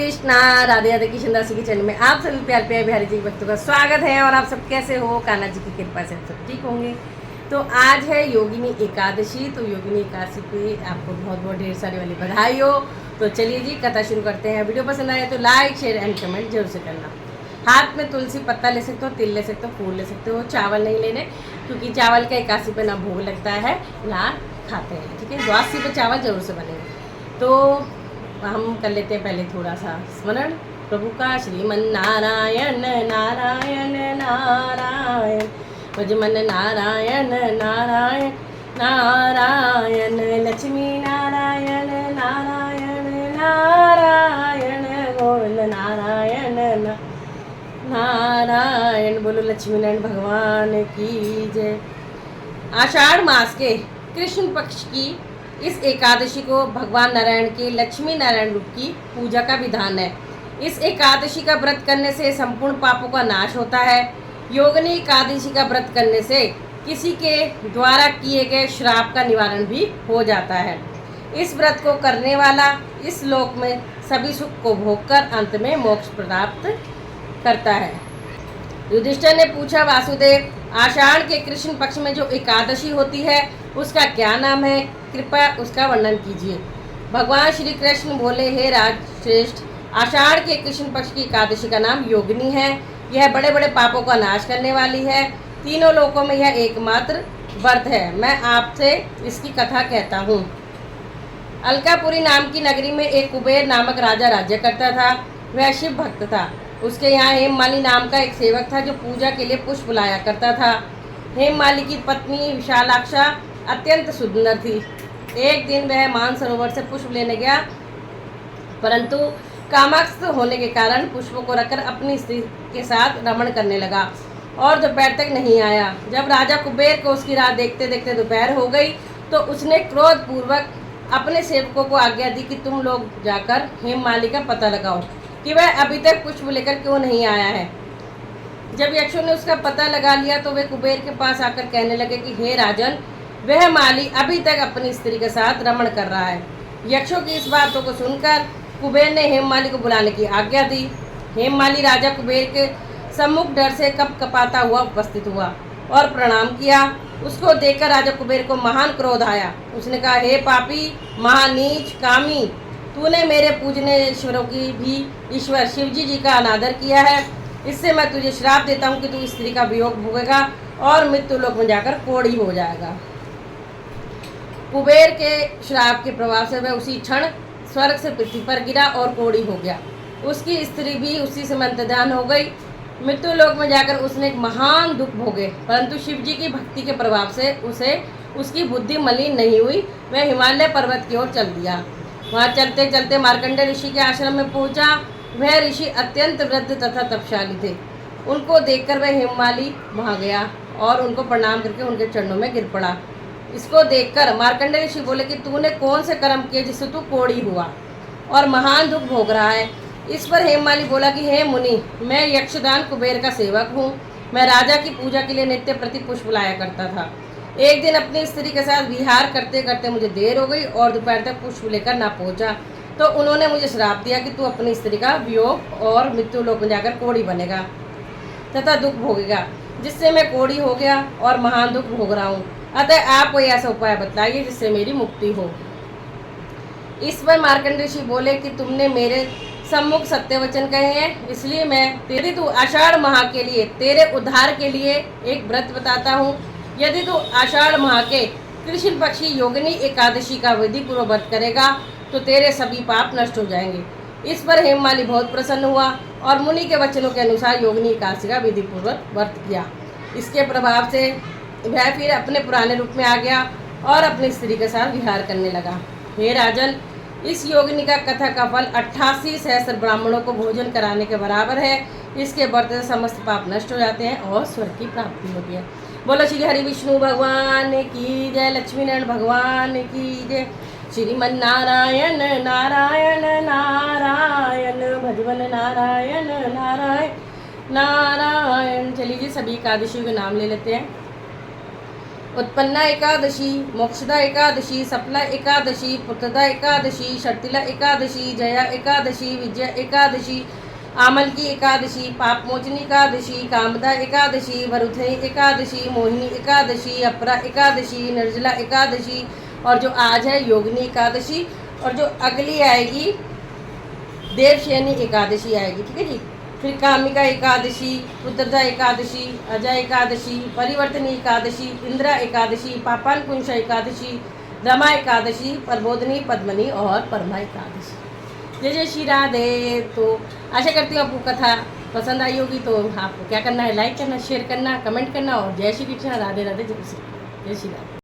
कृष्णा। राधे राधे किशन दास की चैनल में आप सभी प्यार प्यार बिहारी जी भक्तों का स्वागत है। और आप सब कैसे हो? कान्हा जी की कृपा से आप सब ठीक होंगे। तो आज है योगिनी एकादशी। तो योगिनी एकादशी पे आपको बहुत बहुत ढेर सारी वाली बधाई हो। तो चलिए जी कथा शुरू करते हैं। वीडियो पसंद आए तो लाइक शेयर एंड कमेंट जरूर से करना। हाथ में तुलसी पत्ता ले सकते हो, तिल ले सकते हो, फूल ले सकते हो। चावल नहीं लेने, क्योंकि चावल का एकादशी पे ना भोग लगता है ना खाते हैं। ठीक है, द्वादशी पे चावल जरूर से बनेगा। तो हम कर लेते हैं पहले थोड़ा सा स्मरण प्रभु का। श्रीमन नारायण नारायण नारायण, भजमन नारायण नारायण नारायण, लक्ष्मी नारायण नारायण नारायण, गोविंद नारायण नारायण। बोलो लक्ष्मी नारायण भगवान की जय। आषाढ़ मास के कृष्ण पक्ष की इस एकादशी को भगवान नारायण के लक्ष्मी नारायण रूप की पूजा का विधान है। इस एकादशी का व्रत करने से संपूर्ण पापों का नाश होता है। योगिनी एकादशी का व्रत करने से किसी के द्वारा किए गए श्राप का निवारण भी हो जाता है। इस व्रत को करने वाला इस लोक में सभी सुख को भोगकर अंत में मोक्ष प्राप्त करता है। युधिष्ठिर ने पूछा, वासुदेव, आषाढ़ के कृष्ण पक्ष में जो एकादशी होती है उसका क्या नाम है? कृपया उसका वर्णन कीजिए। भगवान श्री कृष्ण बोले, हे राजश्रेष्ठ, आषाढ़ के कृष्ण पक्ष की एकादशी का नाम योगिनी है। यह बड़े बड़े पापों का नाश करने वाली है। तीनों लोकों में यह एकमात्र व्रत है। मैं आपसे इसकी कथा कहता हूँ। अलकापुरी नाम की नगरी में एक कुबेर नामक राजा राज्य करता था। वह शिव भक्त था। उसके यहाँ हेममाली नाम का एक सेवक था जो पूजा के लिए पुष्प लाया करता था। हेममाली की पत्नी विशालाक्षा अत्यंत सुंदर थी। एक दिन वह मानसरोवर से पुष्प लेने गया, परंतु कामाक्षत होने के कारण पुष्पों को रखकर अपनी स्त्री के साथ रमण करने लगा और दोपहर तक नहीं आया। जब राजा कुबेर को उसकी राह देखते देखते दोपहर हो गई तो उसने क्रोध पूर्वक अपने सेवकों को आज्ञा दी कि तुम लोग जाकर हेममाली का पता लगाओ कि वह अभी तक पुष्प लेकर क्यों नहीं आया है। जब यक्षों ने उसका पता लगा लिया तो वे कुबेर के पास आकर कहने लगे कि हे राजन, वह माली अभी तक अपनी स्त्री के साथ रमण कर रहा है। यक्षों की इस बातों को सुनकर कुबेर ने हेममाली को बुलाने की आज्ञा दी। हेममाली राजा कुबेर के सम्मुख डर से कपकपाता हुआ उपस्थित हुआ और प्रणाम किया। उसको देखकर राजा कुबेर को महान क्रोध आया। उसने कहा, हे पापी, महानीच, कामी, तूने मेरे पूजने ईश्वरों की भी ईश्वर शिवजी जी का अनादर किया है। इससे मैं तुझे श्राप देता हूँ कि तू स्त्री का वियोग भोगेगा और मृत्यु लोक में जाकर कोढ़ी हो जाएगा। कुबेर के श्राप के प्रभाव से वह उसी क्षण स्वर्ग से पृथ्वी पर गिरा और कोढ़ी हो गया। उसकी स्त्री भी उसी समय अंतर्धान हो गई। मृत्यु लोक में जाकर उसने एक महान दुख भोगे, परंतु शिवजी की भक्ति के प्रभाव से उसकी बुद्धि मलिन नहीं हुई। वह हिमालय पर्वत की ओर चल दिया। वहाँ चलते चलते मार्कंडेय ऋषि के आश्रम में पहुँचा। वह ऋषि अत्यंत वृद्ध तथा तपशाली थे। उनको देखकर वह हेममाली वहाँ गया और उनको प्रणाम करके उनके चरणों में गिर पड़ा। इसको देखकर मार्कंडेय ऋषि बोले कि तूने कौन से कर्म किए जिससे तू कोढ़ी हुआ और महान दुख भोग रहा है? इस पर हेममाली बोला कि हे मुनि, मैं यक्षदान कुबेर का सेवक हूँ। मैं राजा की पूजा के लिए नित्य प्रति पुष्प लाया करता था। एक दिन अपनी स्त्री के साथ विहार करते करते मुझे देर हो गई और दोपहर तक पुष्प लेकर ना पहुँचा, तो उन्होंने मुझे श्राप दिया कि तू अपनी स्त्री का वियोग और मृत्यु लोक में जाकर कोढ़ी बनेगा तथा दुख भोगेगा, जिससे मैं कोढ़ी हो गया और महान दुख भोग रहा हूँ। अतः आप कोई ऐसा उपाय बताइए जिससे मेरी मुक्ति हो। इस पर मार्कंडेय ऋषि बोले कि तुमने मेरे सम्मुख सत्य वचन कहे हैं, इसलिए मैं यदि तू आषाढ़ माह के लिए तेरे उद्धार के लिए एक व्रत बताता हूँ। यदि तू आषाढ़ माह के कृष्ण पक्षी योगिनी एकादशी का विधि पूर्वक व्रत करेगा तो तेरे सभी पाप नष्ट हो जाएंगे। इस पर हेममाली बहुत प्रसन्न हुआ और मुनि के वचनों के अनुसार योगिनी एकादशी का विधि पूर्वक व्रत किया। इसके प्रभाव से वह फिर अपने पुराने रूप में आ गया और अपनी स्त्री के साथ विहार करने लगा। हे राजन, इस योगिनी का कथा का फल 88 सहस्त्र ब्राह्मणों को भोजन कराने के बराबर है। इसके व्रत से समस्त पाप नष्ट हो जाते हैं और स्वर्ग की प्राप्ति होती है। बोलो श्री हरि विष्णु भगवान की जय, लक्ष्मी नारायण भगवान की जय। श्रीमन नारायण नारायण नारायण, भजवन नारायण नारायण नारायण। चलिए जी सभी एकादशी के नाम ले लेते हैं। उत्पन्ना एकादशी, मोक्षदा एकादशी, सफला एकादशी, पुत्रदा एकादशी, शर्तिला एकादशी, जया एकादशी, विजया एकादशी, आमलकी एकादशी, पापमोचनी एकादशी, कामदा एकादशी, वरुथनी एकादशी, मोहिनी एकादशी, अपरा एकादशी, निर्जला एकादशी, और जो आज है योगिनी एकादशी, और जो अगली आएगी देवशयनी एकादशी आएगी। ठीक है जी। फिर कामिका एकादशी, रुद्रदा एकादशी, अजय एकादशी, परिवर्तनी एकादशी, इंदिरा एकादशी, पापान कुंशा एकादशी, रमा एकादशी, प्रबोधनी, पद्मनी और परमा एकादशी। जय जय श्री राधे। तो आशा करती हूँ आपको कथा पसंद आई होगी। तो आपको क्या करना है, लाइक करना, शेयर करना, कमेंट करना और जय श्री कृष्ण, राधे राधे, जय श्री राधे।